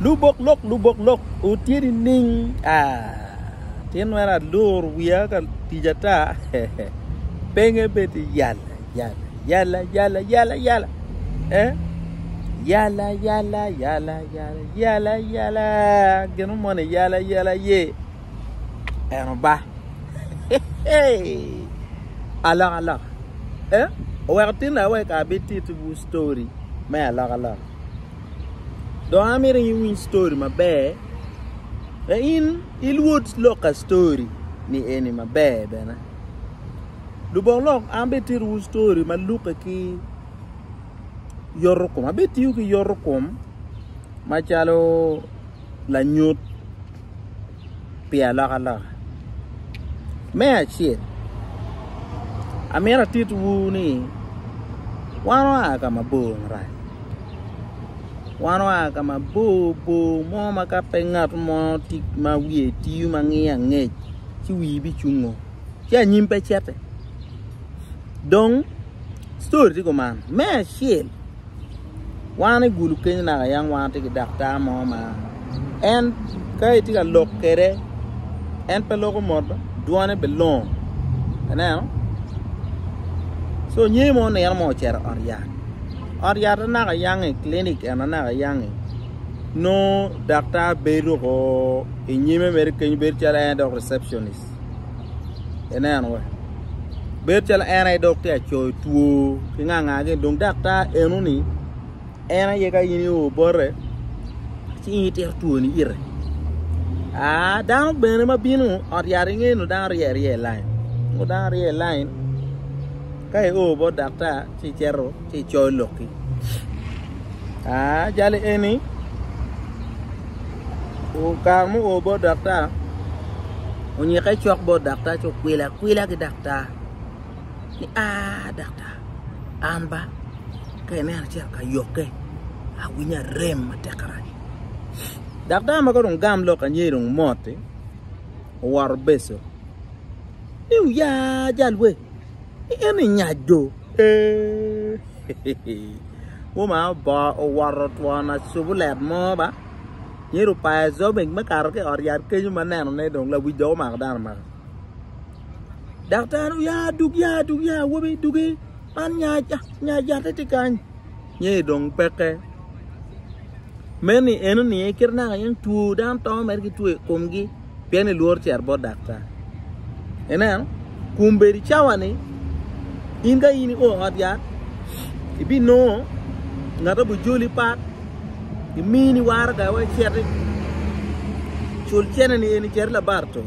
lubok lok utieni ning tien wera lur wiya ka tijata penge beti yala yala genu mone yala ye eno ba ala waktin na we ka beti to story me ala do amir win story mabe in ilwood loka story ni eni mabe bena lubong ambeti ru story maluka ki yorkom abeti yu ki yorkom machalo la nyut pia la me achie amera titu ni wano aka mabo rai wano aka mabo mo makapengat mo tik ma wie tiu mangia ngej chi wi bi chungo cha nyimpe chete dong story ko man me shil wane gulu kenya na yang wan te dakta mo ma en kay ti ga lokere en pe loko mod duane belong ana so nyemo ne mo cher orya na ga yang clinic en na ga yang no dakta beru ko enyime mer kenya ber chala en doc receptionist ena no betel ena doctor cho tuo kinga ge dong dakta enu ni ena ye ga yini o borre ci ter tuo ni ire dan bene ma binu or yari nge no dan riere line mo dan riere line kai o bo dakta ci chero ci cho loki jale eni o ka mo o bo dakta onye kai chok bo dakta cho kwila ki dakta ni dakta amba kay neena ci ka yokke winya rem matekara dakta ma ko gam lo ka nyirung mote war beso niu ya jalwe eni nyado wo ma ba o war twana subulet mo ba nyiru pa zo ben makar ke or yar ke nyuma neno ne dong la wi do ma dar ma dakta ya dug ya wobe duge an nya te kan nye dong peke meni enu ni kirna yang tu dan to mer ki tu komgi pene luor cher bo dakta enen kumberi chawani inga ini o adia ibi no ngata bu joli pat imini war ga wa cher chul chene ni eni cher la barto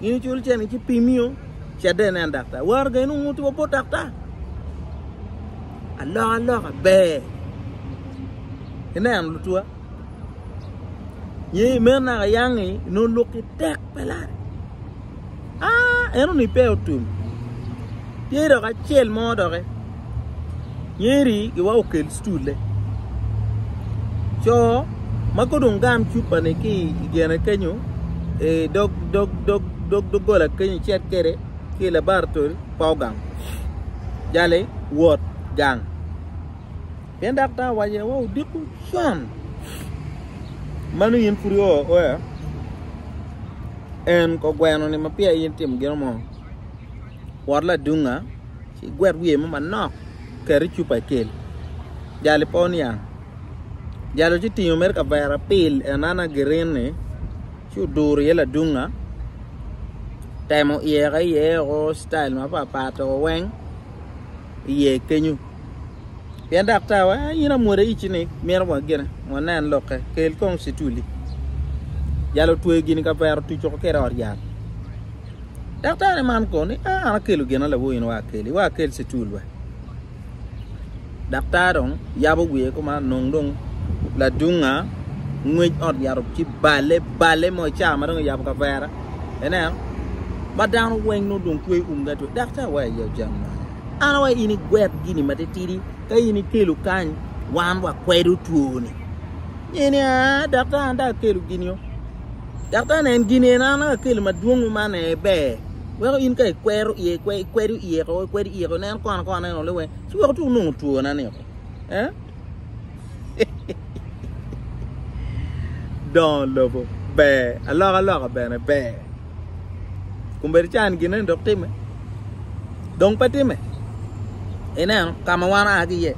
ini chul chene ki pimio chede nen dakta war ga enu mutu bo dakta Allah be ena lutua ye mena yangi no loki tek pelare eno ni pe otum ye do ga chel mo do re yeri ki wa okel stule so makodong gam chupa ne ki igena kenyo dog gola kenyo chet kere ki la bartol pawgam jale wot gang ben dakta waje wo diku chan manu yin furio oya en ko gweno ni mapia yin tim germo warla dunga ci gwer wiye ma nok keri chupa kel jale ponia jalo ci tiyo mer ka vera pil enana gerene chu dur yela dunga temo yega yego style ma papa to wen ye kenyu bien dakta wa yina more ichine mer wa gena wonan loke kel kong situli jalo tuwe gini ka vera tu choko kera or yar dakta ne man ko ni ana kelu gena la wo yin wa kel situl wa dakta dong yabo wiye ko ma nong dong la dunga ngwej or yaro ci bale mo chama dong yabo ka vera ena badang weng no dong tuwe gato dakta wa ya jamma ana wa ini gwet gini matetiri kayini kelu kan wan wa kwedu tuoni yene dakta anda kelu ginyo dakta nen gine na kelu madungu mane be we in kai kweru ye kwedu ye ko nen kon no lewe ci wa tu no tuona ne ko don lobo be aloka be ne be kumber chan ginen dok time dong patime ena kama wana agi ye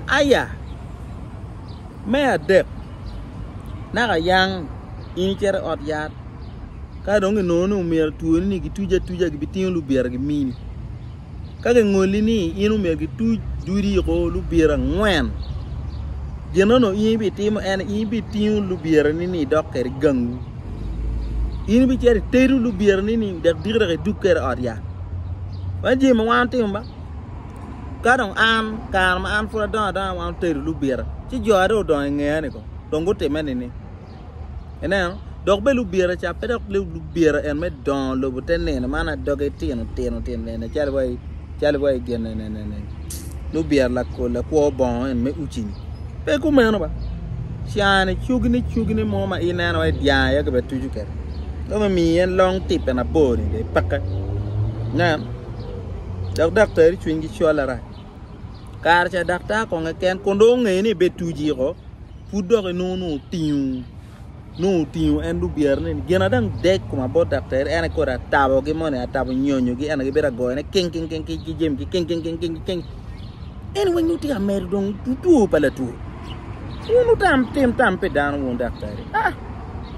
aya me adep naga yang ini cere ot yat ka dong no mer tuoni ni gituja gi bitin lu bier gi mini ka ge ngoli ni inu mer gi tu duri ko lu bier ngwen jenono ibi timo en ibi tin lu bier ni dokker gangu ini bi cere teru lu bier ni der digre dukker ot yat waji ma wan timba ka dong an kar ma an fura da wan teru lu bier ci joro do ngene ko dongo temene ni ena dog be lu bier cha pe dog lu bier en me don lu tenene mana doge tino ne chal boy gen ne lu bier la ko bon en me uchini pe ku meno ba siane chugni mo ma ina no dia ya ke tuju ker do mi en long tip na boni de pakka na doctor chwingi chola ra kar cha doctor ko ngeken kondo ngeni be tuji ko fudo no tiu en lu bier ne gena dang dek kuma bo doctor en ko ra tabo gi mone tabo nyonyo gi en gi bera go ne king ki jem ki king en when you ti amer dong tu pala tu unu tam pe dan won doctor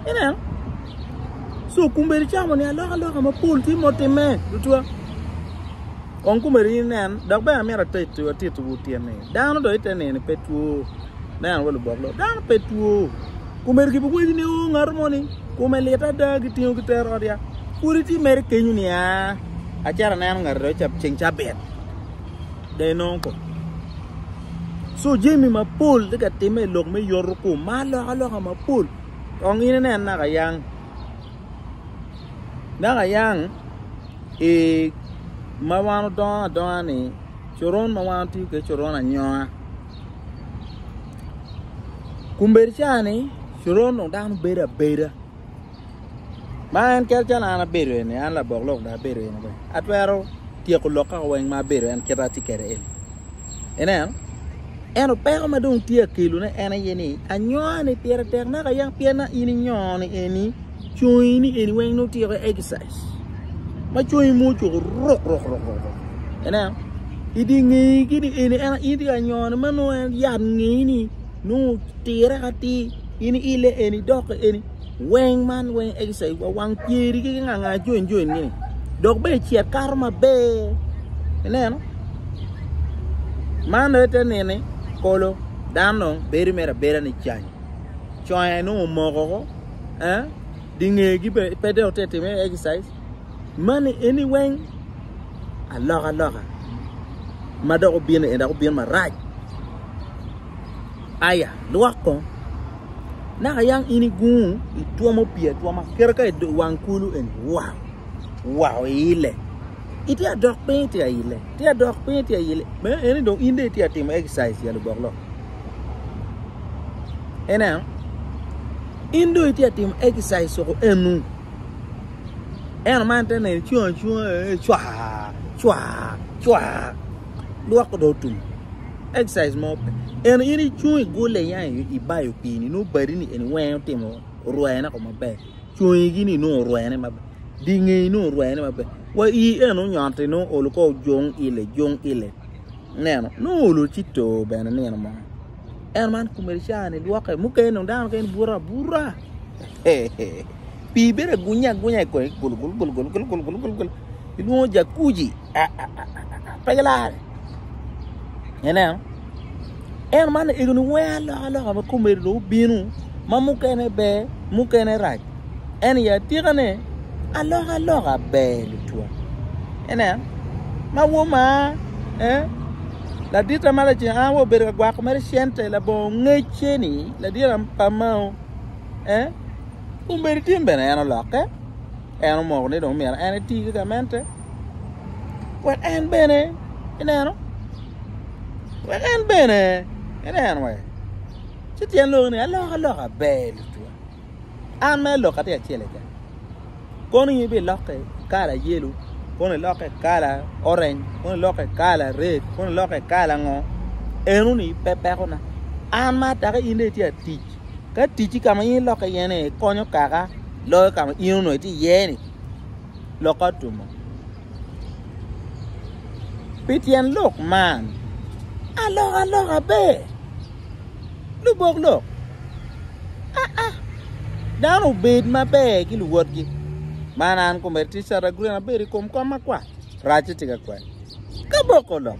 ena so kumberi chamo ne aloka ma pul ti motime Lutuwa on kumberi nen dog ba mera tetu butien ne dan do itene ne petu nan wala boglo dan petu kumberi bu ni ngarmoni kumeleta dag tiu giter odia puriti mer kenyu ni a acara nan ngar do chap ching chabet de non ko so jemi ma pul de katime lok me yor ko ma aloka ma pul on ine nen na yang mawano don ni choron mawano ti ke choron anyoa kumberi chani choron no dan beda man kel chala na bere ne an la boglok da bere ne atwero ti ko loka wen ma bere en kerati kere eno pero ma don ti akilu ne ena yeni anyoa ne pere terna ga yang piena ini nyoni eni chuini eni wen no ti exercise ma chui mu chu rok idi ngi gidi ini ana idi anyon mano yan ngi ni no tira ati ini ile eni dok eni wen exercise wang kiri gi nga join ni dok be chiat karma be man nene kolo dano beri mera ni chany choy no mogo dinge gi pe de otete me exercise money anyway aloka madako bien enda ko bien maraj aya luako na yang ini gu itu mo pia tu ma kerka wankulu en wow ile iti adok pe ti ile me eni do inde ti atim exercise ya lu borlo ena indo iti atim exercise ko enu en man tene chua luak do tum exercise mo en ini chui gole ya i bayo pini no bari ni en wen temo ruena ko mabe chui gini no ruena mabe dinge no ruena mabe wa i en no nyante no oluko jong ile neno no lu chito ben neno mo en man kumerishane luak muke no dan ken bura pi bere gunya ko gul inu jakuji pagala ena en man ignu wala ba kumerlo binu mamukene be mukene raj en ya tigane aloka be Lutuwa ena mawoma la dita mala ci awo bere gwa ko mer siente la bo ngecheni la dira pamao kumberi timbe na eno loke eno mo ne do mer ene ti ga mente wat en bene eno wat en bene eno we ci tien lo ne aloka be Lutuwa an me loka te chele ga kono yibe loke kala yelo kono loke kala orange kono loke kala red kono loke kala ngo enu ni pepe kona an ma ta inde ti ati ka tiji kama yin loka yene konyo kaka lo kama ino ti yene loka tumo pitian lok man aloka be lubok lok dano bed mabe ki luwot gi manan ko merti sara grena beri kom kwa rachi tiga kwa Ka-Bokolok.